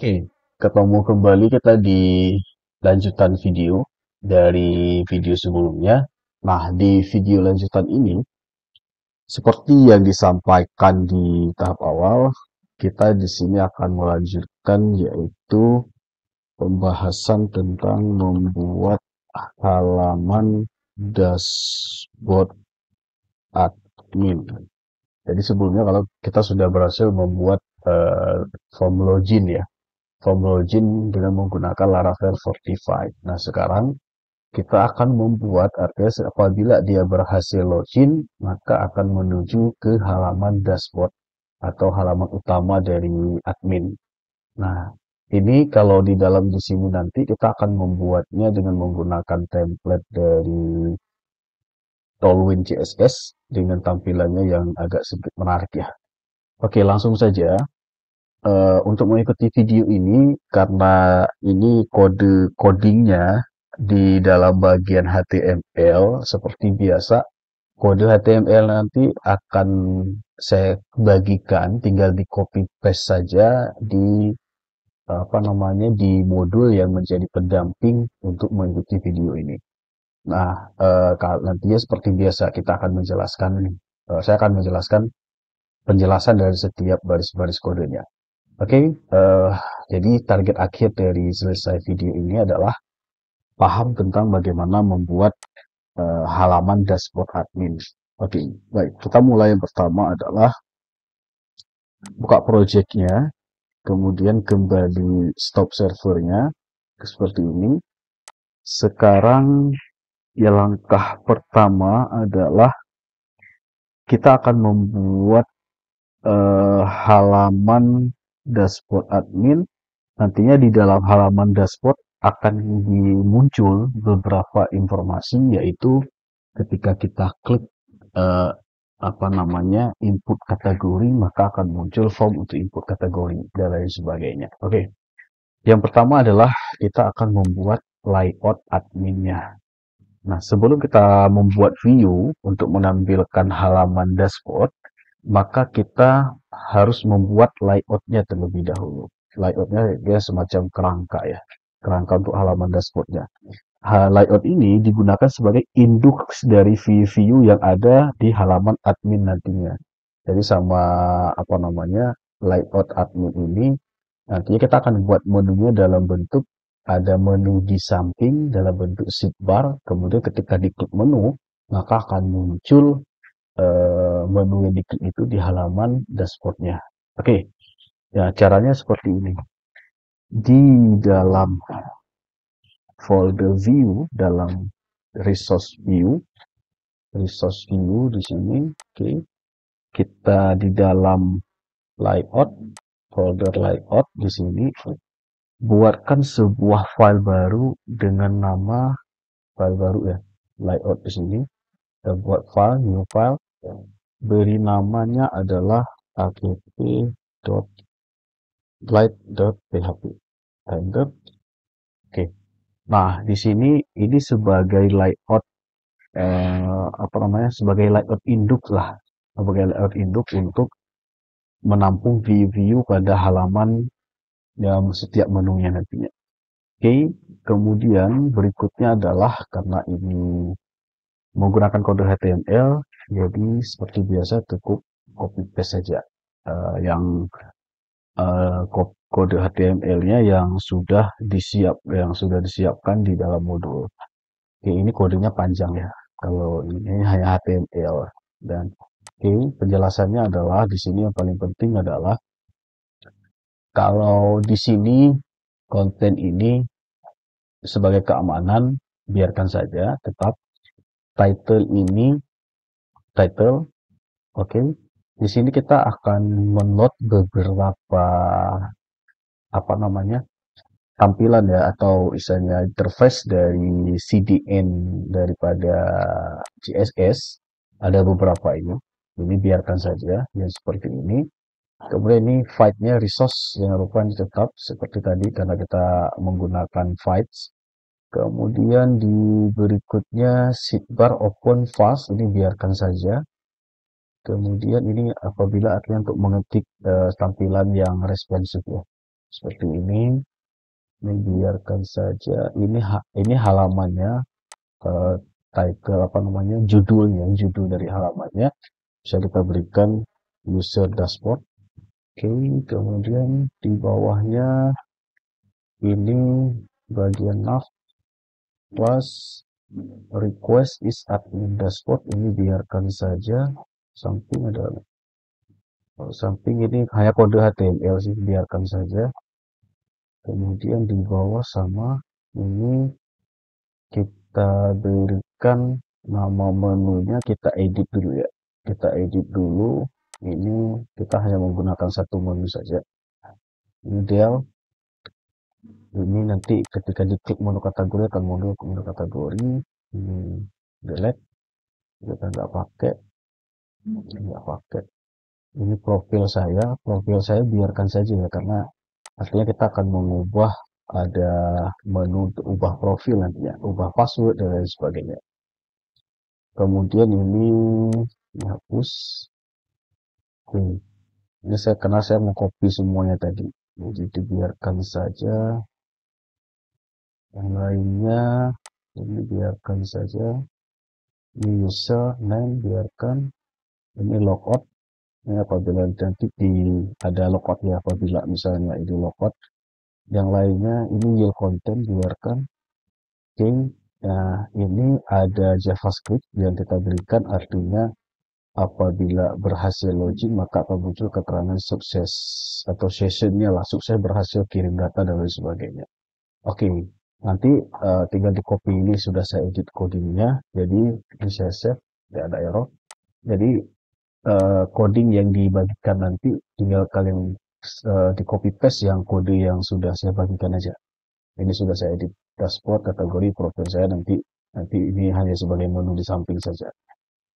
Oke, ketemu kembali kita di lanjutan video dari video sebelumnya. Nah, di video lanjutan ini, seperti yang disampaikan di tahap awal, kita di sini akan melanjutkan yaitu pembahasan tentang membuat halaman dashboard admin. Jadi sebelumnya kalau kita sudah berhasil membuat form login ya, form login dengan menggunakan Laravel 45. Nah, sekarang kita akan membuat artinya apabila dia berhasil login, maka akan menuju ke halaman dashboard atau halaman utama dari admin. Nah, ini kalau di dalam di sini nanti kita akan membuatnya dengan menggunakan template dari Tailwind CSS dengan tampilannya yang agak sedikit menarik ya. Oke, langsung saja. Untuk mengikuti video ini, karena ini kode codingnya di dalam bagian HTML seperti biasa, kode HTML nanti akan saya bagikan, tinggal di copy paste saja di di modul yang menjadi pendamping untuk mengikuti video ini. Nah, nantinya seperti biasa kita akan menjelaskan, saya akan menjelaskan penjelasan dari setiap baris-baris kodenya. Oke, jadi target akhir dari selesai video ini adalah paham tentang bagaimana membuat halaman dashboard admin. Oke, baik. Kita mulai yang pertama adalah buka projectnya, kemudian kembali stop servernya, seperti ini. Sekarang ya langkah pertama adalah kita akan membuat halaman dashboard admin. Nantinya di dalam halaman dashboard akan muncul beberapa informasi, yaitu ketika kita klik eh, input kategori, maka akan muncul form untuk input kategori dan lain sebagainya. Oke, yang pertama adalah kita akan membuat layout adminnya. Nah, sebelum kita membuat view untuk menampilkan halaman dashboard, maka kita harus membuat layoutnya terlebih dahulu. Layoutnya dia semacam kerangka ya, kerangka untuk halaman dashboardnya. Layout ini digunakan sebagai induk dari view-view yang ada di halaman admin nantinya. Jadi sama layout admin ini nantinya kita akan buat menunya dalam bentuk ada menu di samping dalam bentuk sidebar. Kemudian ketika diklik menu, maka akan muncul menu yang diklik itu di halaman dashboardnya. Oke, ya caranya seperti ini. Di dalam folder view, dalam resource view di sini, oke, kita di dalam layout, folder layout di sini, buatkan sebuah file baru dengan nama file baru ya, layout di sini. Kita buat file, new file, beri namanya adalah app.light.php. Enter. Oke. Nah, di sini ini sebagai layout sebagai layout induk lah, sebagai layout induk untuk menampung view-view pada halaman yang setiap menunya nantinya. Oke, kemudian berikutnya adalah karena ini menggunakan kode HTML, jadi seperti biasa cukup copy paste saja yang kode HTML-nya yang sudah disiapkan di dalam modul. Oke, ini kodenya panjang ya. Kalau ini hanya HTML dan oke, penjelasannya adalah di sini yang paling penting adalah kalau di sini konten ini sebagai keamanan biarkan saja tetap title ini title. Oke, di sini kita akan menload beberapa tampilan ya atau misalnya interface dari CDN daripada CSS. Ada beberapa ini biarkan saja yang seperti ini. Kemudian ini file-nya resource yang rupanya tetap seperti tadi karena kita menggunakan files. Kemudian di berikutnya sidebar open fast ini biarkan saja. Kemudian ini apabila artinya untuk mengetik tampilan yang responsif ya. seperti ini biarkan saja. Ini halamannya, title apa namanya, judul dari halamannya bisa kita berikan user dashboard. Oke, kemudian di bawahnya ini bagian nav plus request is admin dashboard, ini biarkan saja. Samping ini hanya kode HTML sih, biarkan saja. Kemudian di bawah sama ini kita berikan nama menunya, kita edit dulu ya. Kita edit dulu. Ini kita hanya menggunakan satu menu saja. Ini del. Ini nanti ketika diklik menu kategori akan mundur ke menu kategori. Ini delete. Kita nggak pakai. Ini profil saya biarkan saja ya, karena artinya kita akan mengubah, ada menu untuk ubah profil nantinya, ubah password dan lain sebagainya. Kemudian ini dihapus. Ini karena saya mau copy semuanya tadi, jadi dibiarkan saja. Yang lainnya ini biarkan saja. Ini user name biarkan. Ini logout. Ini apabila nanti ada logout ya, apabila misalnya ini logout. Yang lainnya ini yield content biarkan. Oke, nah ini ada JavaScript yang kita berikan, artinya apabila berhasil login maka akan muncul keterangan sukses atau sessionnya lah, sukses berhasil kirim data dan lain sebagainya. Oke, nanti tinggal di copy, ini sudah saya edit codingnya, jadi ini saya save, tidak ada error. Jadi coding yang dibagikan nanti tinggal kalian di copy paste yang kode yang sudah saya bagikan aja. Ini sudah saya edit dashboard, kategori profil saya, nanti ini hanya sebagai menu di samping saja.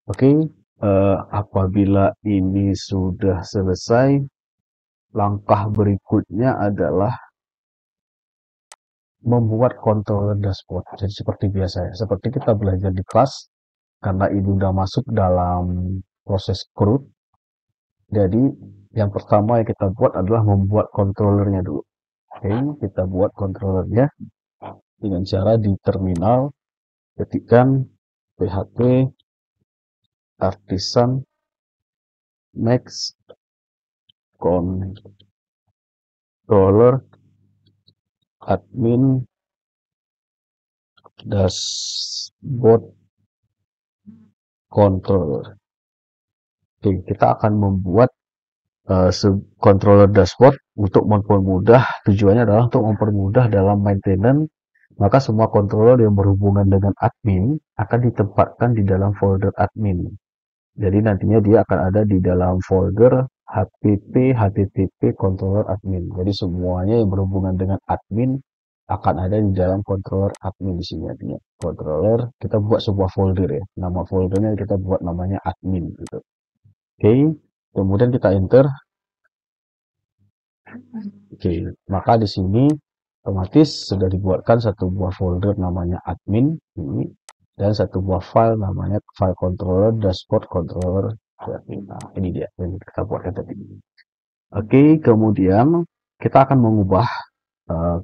Oke, apabila ini sudah selesai, langkah berikutnya adalah membuat controller dashboard. Jadi seperti biasa ya, seperti kita belajar di kelas, karena ini sudah masuk dalam proses CRUD. Jadi yang pertama yang kita buat adalah membuat controllernya dulu. Oke, kita buat controllernya dengan cara di terminal ketikkan php artisan next controller admin dashboard controller. Oke, kita akan membuat controller dashboard untuk mempermudah, tujuannya adalah untuk mempermudah dalam maintenance, maka semua controller yang berhubungan dengan admin akan ditempatkan di dalam folder admin. Jadi nantinya dia akan ada di dalam folder http controller admin. Jadi semuanya yang berhubungan dengan admin akan ada di dalam controller admin di sini. Artinya controller, kita buat sebuah folder ya. Nama foldernya kita buat namanya admin gitu. Oke, kemudian kita enter. Oke, maka di sini otomatis sudah dibuatkan satu buah folder namanya admin ini, dan satu buah file namanya file controller dashboard controller. Nah, ini dia yang kita buatkan tadi. Oke, kemudian kita akan mengubah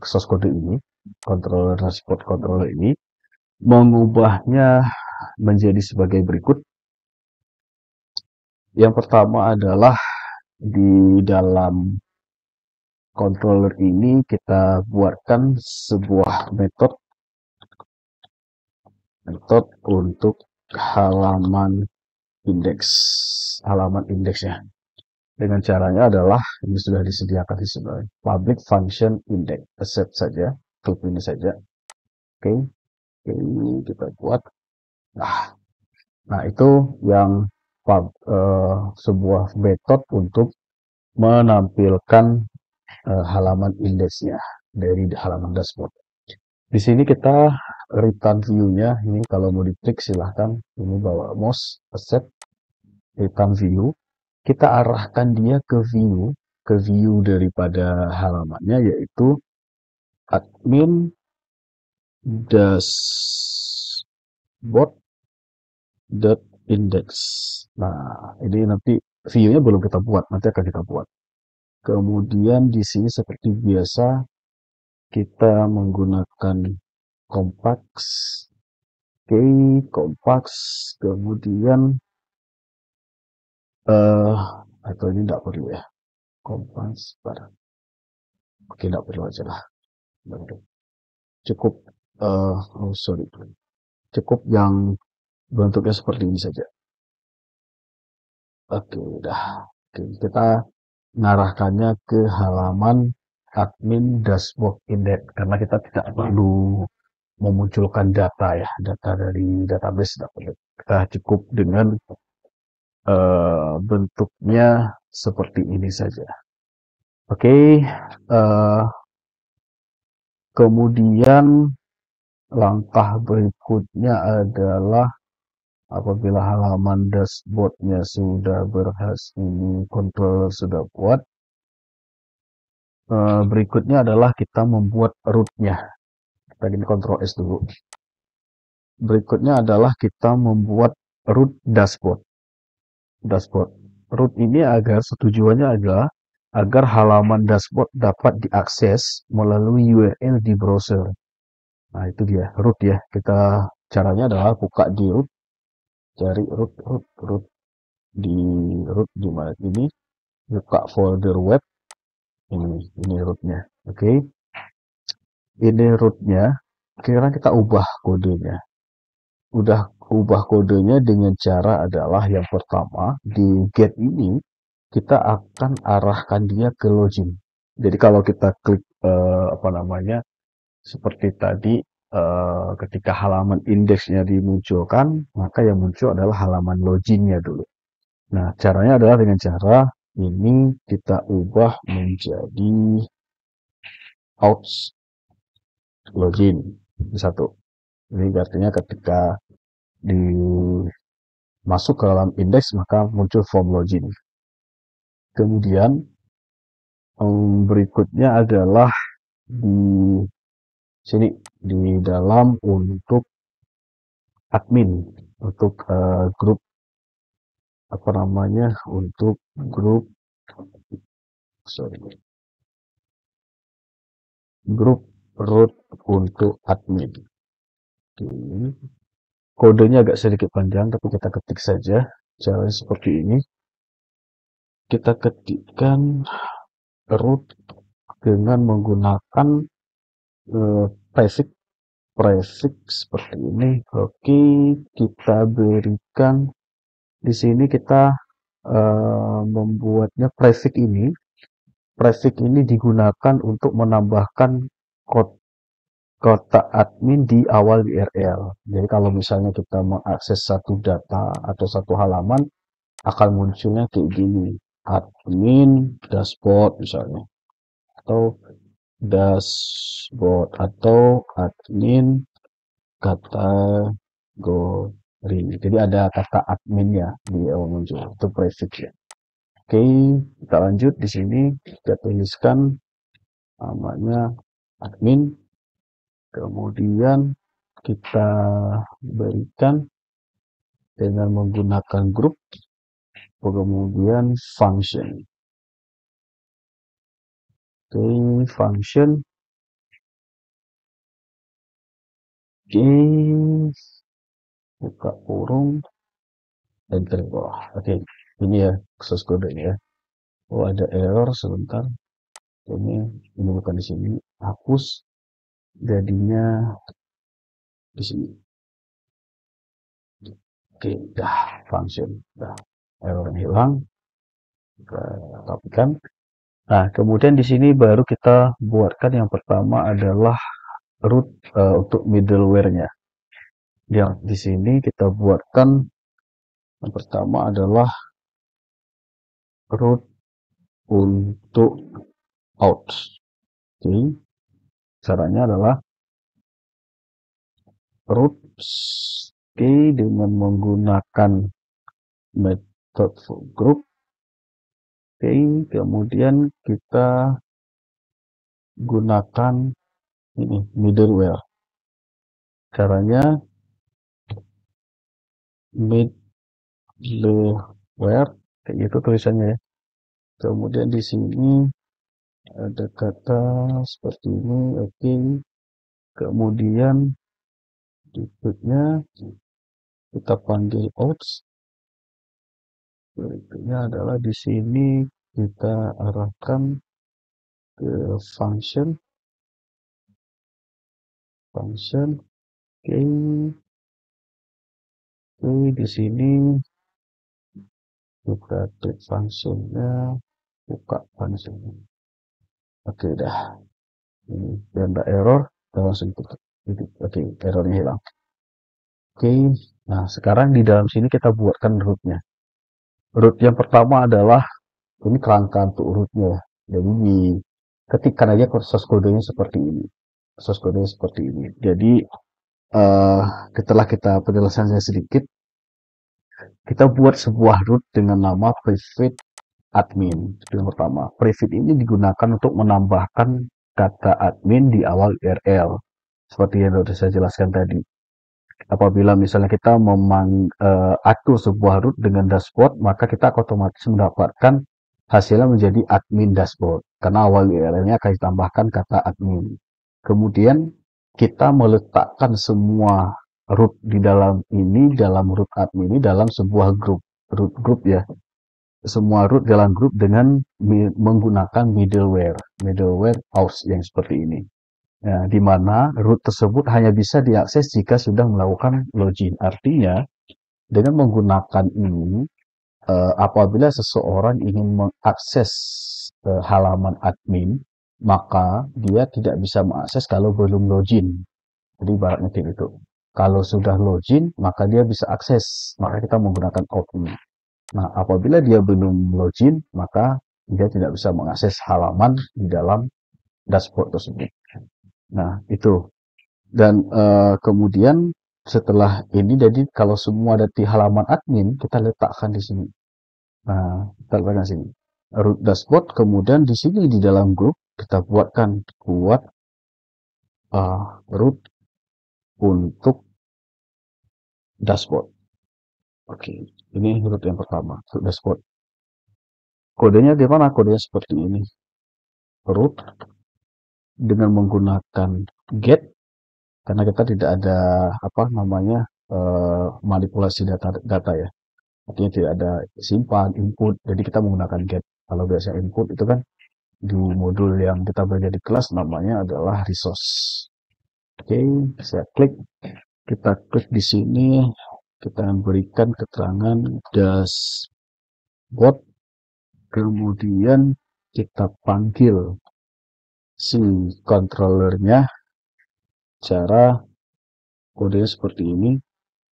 source code ini, controller dashboard controller ini, mengubahnya menjadi sebagai berikut. Yang pertama adalah di dalam controller ini kita buatkan sebuah metode untuk halaman indeksnya. Dengan caranya adalah ini sudah disediakan di sebelah public function index, accept saja, klik ini saja. Oke, ini kita buat. Nah itu yang sebuah metode untuk menampilkan halaman indeksnya dari halaman dashboard. Di sini kita return view-nya, ini kalau mau diklik silahkan, ini bawa mouse, accept, return view, kita arahkan dia ke view daripada halamannya, yaitu admin dashboard.index. Nah, ini nanti view-nya belum kita buat, nanti akan kita buat. Kemudian di sini seperti biasa kita menggunakan Compax. Oke, Compax. Kemudian atau ini tidak perlu ya. Compax. Oke, tidak perlu aja lah. Cukup oh sorry. Cukup yang bentuknya seperti ini saja. Oke, udah. Oke, kita mengarahkannya ke halaman admin dashboard index karena kita tidak perlu memunculkan data ya, data dari database tidak perlu. Kita cukup dengan bentuknya seperti ini saja. Oke, kemudian langkah berikutnya adalah apabila halaman dashboardnya sudah berhasil, ini controller sudah buat, berikutnya adalah kita membuat rootnya. Kita ini Ctrl S dulu. Berikutnya adalah kita membuat root dashboard. Root ini tujuannya adalah agar halaman dashboard dapat diakses melalui URL di browser. Nah, itu dia root ya. Caranya adalah buka di root, cari root di root di mana ini, buka folder web ini rootnya. Oke. Ini rootnya. Sekarang kita ubah kodenya. Ubah kodenya dengan cara adalah yang pertama di get ini kita akan arahkan dia ke login. Jadi kalau kita klik seperti tadi ketika halaman indeksnya dimunculkan, maka yang muncul adalah halaman loginnya dulu. Nah, caranya adalah dengan cara ini kita ubah menjadi outs login satu. Ini artinya ketika masuk ke dalam indeks maka muncul form login. Kemudian berikutnya adalah di sini di dalam untuk admin untuk grup untuk grup root untuk admin. Kodenya agak sedikit panjang tapi kita ketik saja. Caranya seperti ini. Kita ketikkan root dengan menggunakan prefix seperti ini. Oke, kita berikan di sini kita membuatnya prefix ini. Prefix ini digunakan untuk menambahkan kotak admin di awal URL. Jadi kalau misalnya kita mengakses satu data atau satu halaman, akan munculnya kayak gini. Admin dashboard misalnya. Atau dashboard atau admin kategori. Jadi ada kata adminnya di awal muncul. Itu prefix ya. Oke, kita lanjut di sini kita tuliskan namanya admin. Kemudian kita berikan dengan menggunakan grup, kemudian function. Oke, function. Oke, buka kurung, enter bawah. Oke, ini ya source kodenya ya. Oh, ada error sebentar. Ini bukan di sini. Hapus. Jadinya di sini. Oke, dah function. Dah error hilang. Kita rapikan. Nah, kemudian di sini baru kita buatkan yang pertama adalah root untuk middleware-nya. Yang di sini kita buatkan yang pertama adalah root untuk out. Oke, caranya adalah root dengan menggunakan method for group. Oke, kemudian kita gunakan ini middleware. Caranya middleware kayak gitu tulisannya ya. Kemudian di sini ada kata seperti ini, oke. Kemudian berikutnya kita panggil outs. Berikutnya adalah di sini kita arahkan ke function, oke. Di sini kita klik functionnya, buka functionnya. Oke, dah. Ini biar ada error, kita langsung tutup. Oke, errornya hilang. Oke, nah sekarang di dalam sini kita buatkan rootnya. Root yang pertama adalah ini kerangka untuk rootnya. Jadi ketikkan aja source kodenya seperti ini. Source kodenya seperti ini. Jadi setelah kita penjelasannya sedikit, kita buat sebuah root dengan nama private admin. Itu yang pertama. Private ini digunakan untuk menambahkan kata admin di awal URL. Seperti yang sudah saya jelaskan tadi. Apabila misalnya kita atur sebuah root dengan dashboard, maka kita otomatis mendapatkan hasilnya menjadi admin dashboard. Karena awal URL-nya akan ditambahkan kata admin. Kemudian kita meletakkan semua root di dalam root admin ini dalam sebuah root group ya. Semua root dalam grup dengan menggunakan middleware house yang seperti ini. Ya, di mana root tersebut hanya bisa diakses jika sudah melakukan login. Artinya, dengan menggunakan ini, apabila seseorang ingin mengakses halaman admin, maka dia tidak bisa mengakses kalau belum login. Jadi ibaratnya kayak gitu. Kalau sudah login, maka dia bisa akses. Maka kita menggunakan out ini. Nah, apabila dia belum login, maka dia tidak bisa mengakses halaman di dalam dashboard tersebut. Nah, itu. Dan kemudian setelah ini, jadi kalau semua ada di halaman admin, kita letakkan di sini. Nah, kita letakkan di sini. Root dashboard, kemudian di sini di dalam grup, kita buat root untuk dashboard. Oke, ini root yang pertama, root dashboard. Kodenya gimana? Kodenya seperti ini. Root dengan menggunakan get, karena kita tidak ada manipulasi data ya, artinya tidak ada simpan input, jadi kita menggunakan get. Kalau biasa input itu kan di modul yang kita belajar di kelas namanya adalah resource. Oke, kita klik di sini, kita berikan keterangan dashboard, kemudian kita panggil si controllernya. Cara kodenya seperti ini,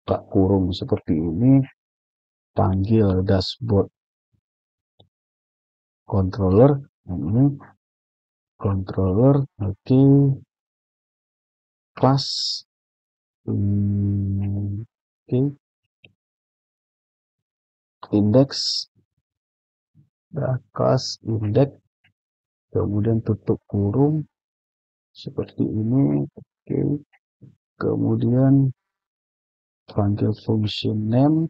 tak kurung seperti ini, panggil dashboard controller, ini controller, oke, class, oke, index, class index, kemudian tutup kurung seperti ini, oke, kemudian panggil function name,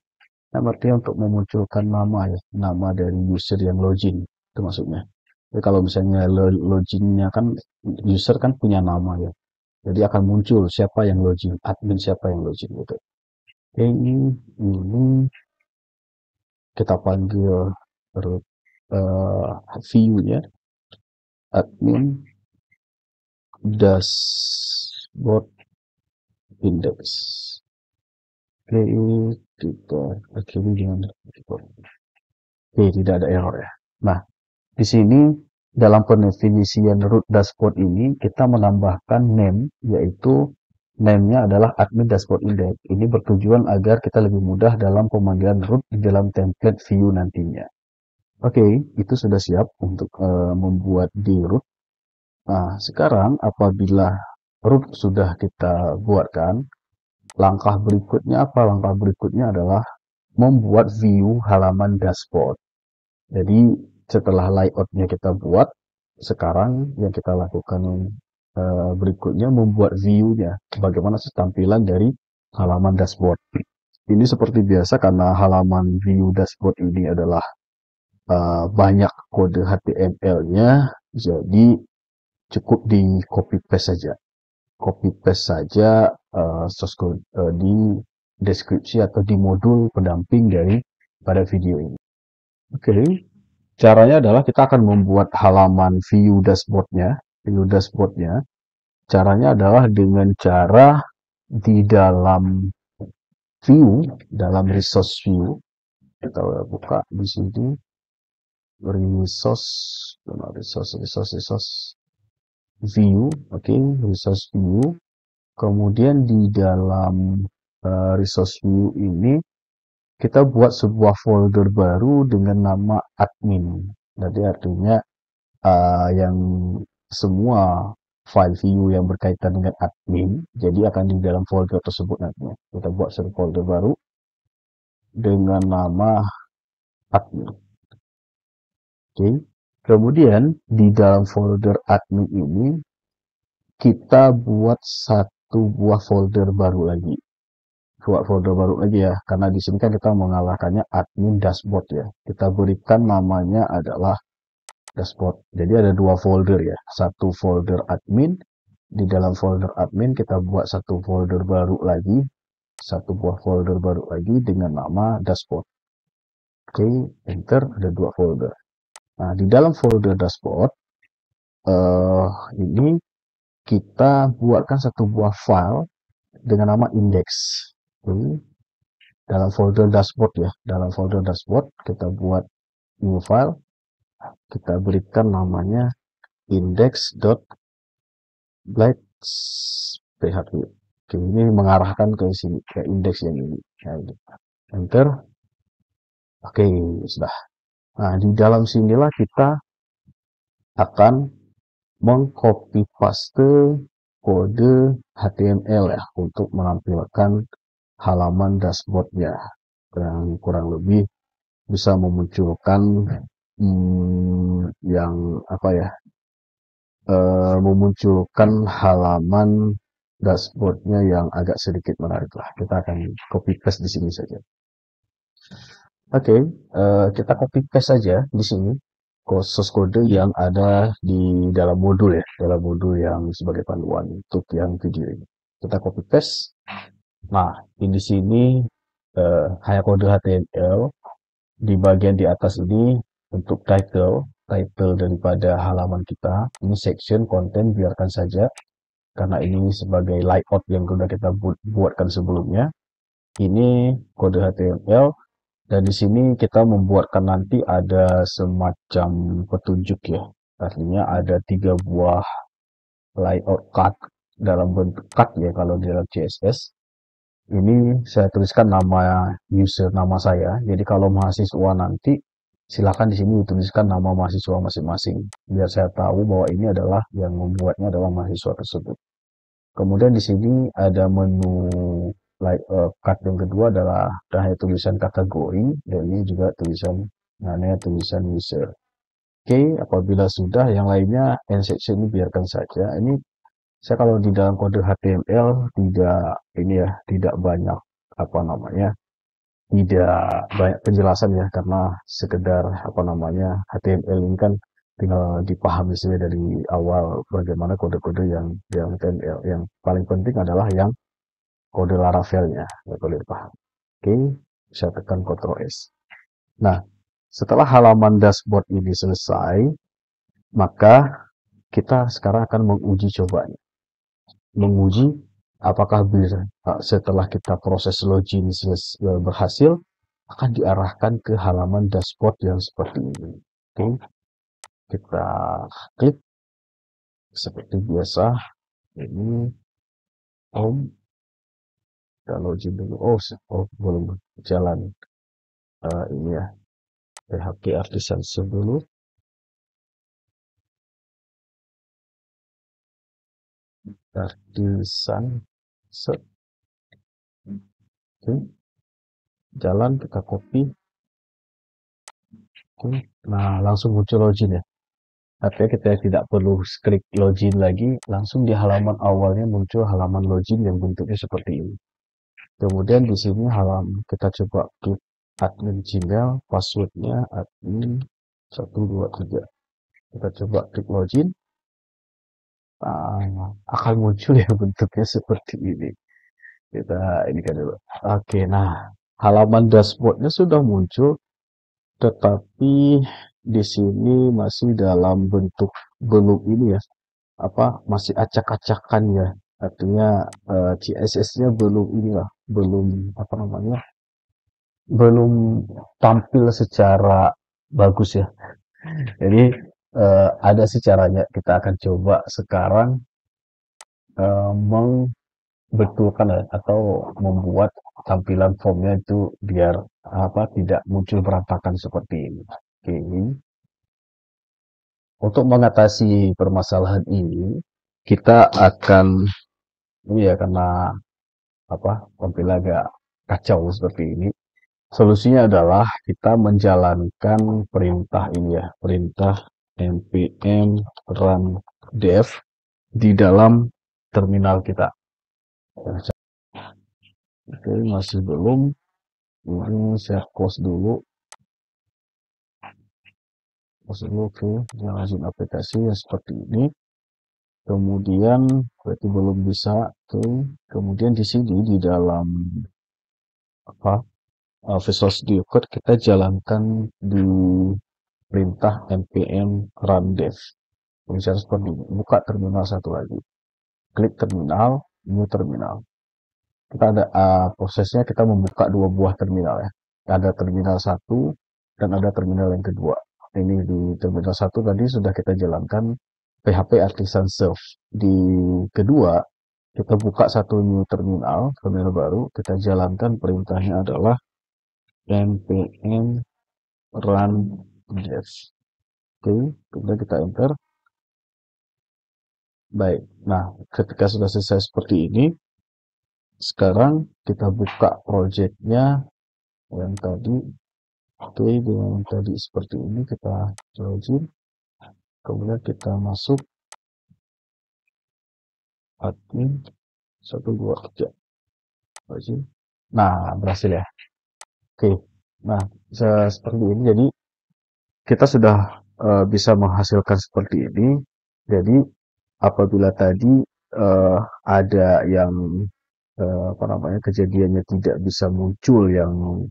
artinya untuk memunculkan nama ya, nama dari user yang login, itu maksudnya. Jadi kalau misalnya loginnya kan user kan punya nama ya, jadi akan muncul siapa yang login, admin siapa yang login gitu. Oke, ini kita panggil view ya, admin dashboard index. Oke, kita akhiri dengan oke, tidak ada error ya. Nah, di sini dalam pendefinisian root dashboard ini kita menambahkan name, yaitu name-nya adalah admin dashboard index. Ini bertujuan agar kita lebih mudah dalam pemanggilan root di dalam template view nantinya. Oke, itu sudah siap untuk membuat di root. Nah, sekarang apabila root sudah kita buatkan, langkah berikutnya apa? Langkah berikutnya adalah membuat view halaman dashboard. Jadi setelah layoutnya kita buat, sekarang yang kita lakukan berikutnya membuat view-nya. Bagaimana tampilan dari halaman dashboard. Ini seperti biasa karena halaman view dashboard ini adalah banyak kode HTML-nya, jadi cukup di copy paste saja. Copy paste saja source code di deskripsi atau di modul pendamping dari pada video ini. Oke, caranya adalah kita akan membuat halaman view dashboardnya. Caranya adalah dengan cara di dalam view, dalam resource view, kita buka di sini resource view, oke, resource view. Kemudian di dalam resource view ini kita buat sebuah folder baru dengan nama admin. Jadi artinya yang semua file view yang berkaitan dengan admin, jadi akan di dalam folder tersebut nantinya. Kita buat satu folder baru dengan nama admin. Oke. Kemudian di dalam folder admin ini kita buat satu buah folder baru lagi. Ya, karena di sini kan kita mengalahkannya admin dashboard ya. Kita berikan namanya adalah dashboard. Jadi ada dua folder ya. Satu folder admin. Di dalam folder admin kita buat satu folder baru lagi. Satu buah folder baru lagi dengan nama dashboard. Oke, enter, ada dua folder. Nah, di dalam folder dashboard ini kita buatkan satu buah file dengan nama index. Dalam folder dashboard ya, dalam folder dashboard kita buat new file, kita berikan namanya index.blades.php. Oke, ini mengarahkan ke sini, ke index yang ini. Enter. Oke, sudah. Nah, di dalam sinilah kita akan mengcopy paste kode HTML ya untuk menampilkan halaman dashboardnya, yang kurang lebih bisa memunculkan memunculkan halaman dashboardnya yang agak sedikit menarik lah. Kita akan copy paste di sini saja. Oke, kita copy paste saja di sini source kode yang ada di dalam modul ya, dalam modul yang sebagai panduan untuk yang video ini. Kita copy paste. Nah, di sini hanya kode HTML. Di bagian di atas ini untuk title daripada halaman kita. Ini section, konten, biarkan saja. Karena ini sebagai layout yang sudah kita buatkan sebelumnya. Ini kode HTML. Dan di sini kita membuatkan nanti ada semacam petunjuk ya. Artinya ada 3 buah layout card dalam bentuk card ya kalau di dalam CSS. Ini saya tuliskan nama user, nama saya. Jadi kalau mahasiswa nanti silakan di sini dituliskan nama mahasiswa masing-masing. Biar saya tahu bahwa ini adalah yang membuatnya adalah mahasiswa tersebut. Kemudian di sini ada menu card yang kedua adalah hanya tulisan kategori, dan ini juga tulisan tulisan user. Oke, apabila sudah, yang lainnya end section ini biarkan saja. Ini saya kalau di dalam kode HTML tidak banyak tidak banyak penjelasan ya, karena sekedar HTML ini kan tinggal dipahami saja dari awal bagaimana kode-kode yang HTML. Yang paling penting adalah yang kode Laravelnya, ya, kode paham. Oke, bisa tekan Ctrl S. Nah, setelah halaman dashboard ini selesai, maka kita sekarang akan menguji cobanya. Menguji apakah bisa setelah kita proses login berhasil, akan diarahkan ke halaman dashboard yang seperti ini. Oke, kita klik seperti biasa. Ini home. Kita login dulu. Oh belum jalan. Ini ya, PHP Artisan dulu. Artisan set. Oke. Jalan, kita copy. Oke. Nah, langsung muncul login ya. Artinya kita tidak perlu klik login lagi, langsung di halaman awalnya muncul halaman login yang bentuknya seperti ini. Kemudian di sini kita coba klik admin Gmail, passwordnya admin 1, 2, 3. Kita coba klik login. Akan muncul ya bentuknya seperti ini. Kita ini kan dulu. Oke, nah halaman dashboardnya sudah muncul, tetapi di sini masih dalam bentuk belum ini ya, masih acak-acakan ya. Artinya CSS-nya belum inilah, belum belum tampil secara bagus ya. Jadi ada sih caranya. Kita akan coba sekarang membetulkan ya, atau membuat tampilan formnya itu biar tidak muncul berantakan seperti ini. Oke, untuk mengatasi permasalahan ini kita akan ini ya, karena tampil agak kacau seperti ini. Solusinya adalah kita menjalankan perintah ini ya, perintah npm run dev di dalam terminal kita. Oke, masih belum. Ini saya close dulu. Oke, lanjut aplikasi yang seperti ini. Kemudian berarti belum bisa. Oke, kemudian di sini di dalam Visual Studio Code kita jalankan di perintah npm run dev. Misalnya seperti ini. Buka terminal satu lagi. Klik terminal, new terminal. Kita ada prosesnya, kita membuka dua buah terminal ya. Ada terminal satu dan ada terminal yang kedua. Ini di terminal satu tadi sudah kita jalankan PHP Artisan Serve. Di kedua, kita buka satu new terminal baru, kita jalankan perintahnya adalah npm run dev. Oke, kemudian kita enter. Baik, nah ketika sudah selesai seperti ini, sekarang kita buka projectnya yang tadi. Oke, dengan tadi seperti ini kita login, kemudian kita masuk admin 1, 2, 3 login. Nah, berhasil ya. Oke, nah seperti ini. Jadi kita sudah bisa menghasilkan seperti ini. Jadi apabila tadi ada yang kejadiannya tidak bisa muncul yang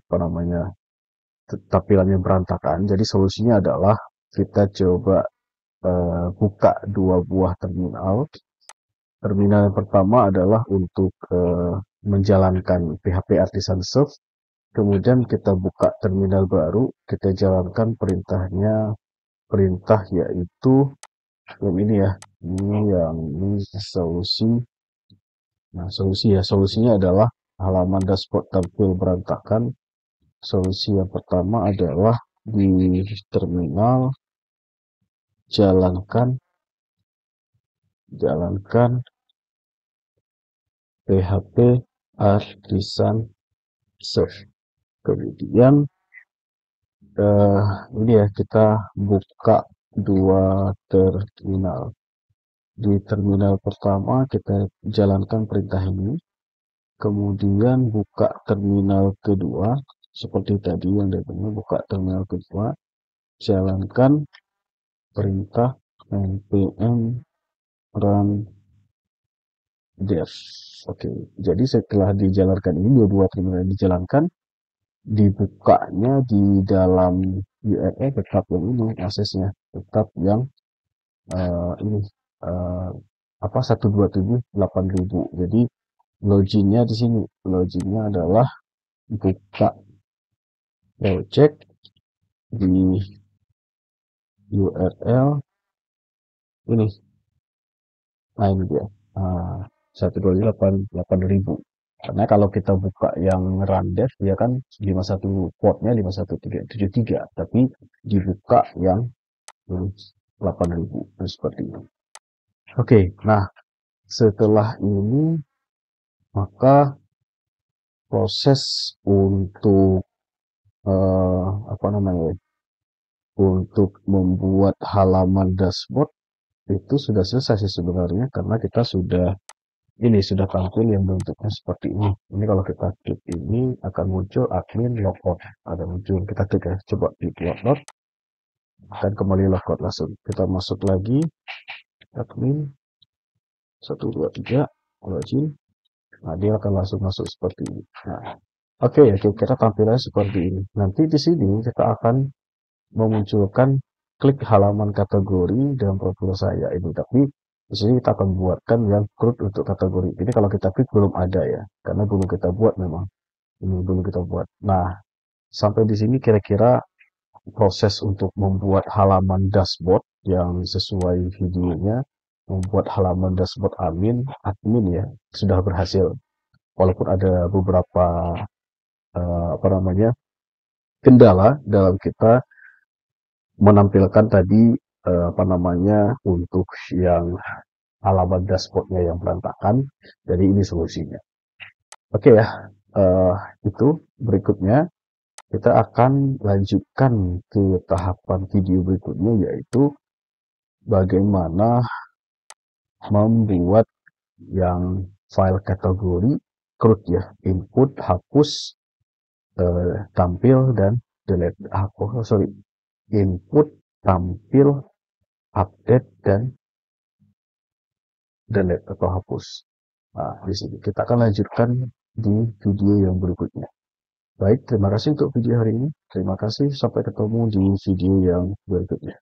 tampilannya berantakan. Jadi solusinya adalah kita coba buka dua buah terminal. Terminal yang pertama adalah untuk menjalankan PHP Artisan Serve. Kemudian kita buka terminal baru, kita jalankan perintah yaitu yang ini ya. Ini solusi. Nah, solusinya adalah halaman dashboard tampil berantakan. Solusi yang pertama adalah di terminal jalankan PHP Artisan Serve. Kemudian ini ya, kita buka dua terminal. Di terminal pertama kita jalankan perintah ini. Kemudian buka terminal kedua seperti tadi yang datangnya, buka terminal kedua, jalankan perintah npm run dev. Oke, jadi setelah dijalankan ini, dua terminal dijalankan, dibukanya di dalam URL tetap yang ini, aksesnya tetap yang ini 127.8000. Jadi loginnya di sini, loginnya adalah buka project di URL ini. Nah ini dia 128.8000. Karena kalau kita buka yang rundev ya kan 51 portnya 51373, tapi dibuka yang 8.000 seperti ini. Oke, nah setelah ini maka proses untuk untuk membuat halaman dashboard itu sudah selesai sih sebenarnya, karena kita sudah tampil yang bentuknya seperti ini. Ini kalau kita klik ini akan muncul admin logout, ada muncul, kita klik ya, coba klik logout. akan kembali logout langsung. Kita masuk lagi, admin 123 login. Nah, dia akan langsung masuk seperti ini. Nah, oke ya, kira-kira tampilannya seperti ini. Nanti di sini kita akan memunculkan klik halaman kategori dalam profil saya ini. Tapi di sini kita akan buatkan yang root untuk kategori. Ini kalau kita klik belum ada ya, karena belum kita buat memang. Ini belum kita buat. Nah, sampai di sini kira-kira proses untuk membuat halaman dashboard yang sesuai videonya, membuat halaman dashboard admin ya, sudah berhasil. Walaupun ada beberapa kendala dalam kita menampilkan tadi untuk yang halaman dashboardnya yang berantakan. Jadi ini solusinya. Oke ya, itu berikutnya kita akan lanjutkan ke tahapan video berikutnya, yaitu bagaimana membuat yang file kategori root ya, input, hapus, tampil, dan delete. Input, tampil, update, dan delete atau hapus. Nah, di sini kita akan lanjutkan di video yang berikutnya. Baik, terima kasih untuk video hari ini. Terima kasih, sampai ketemu di video yang berikutnya.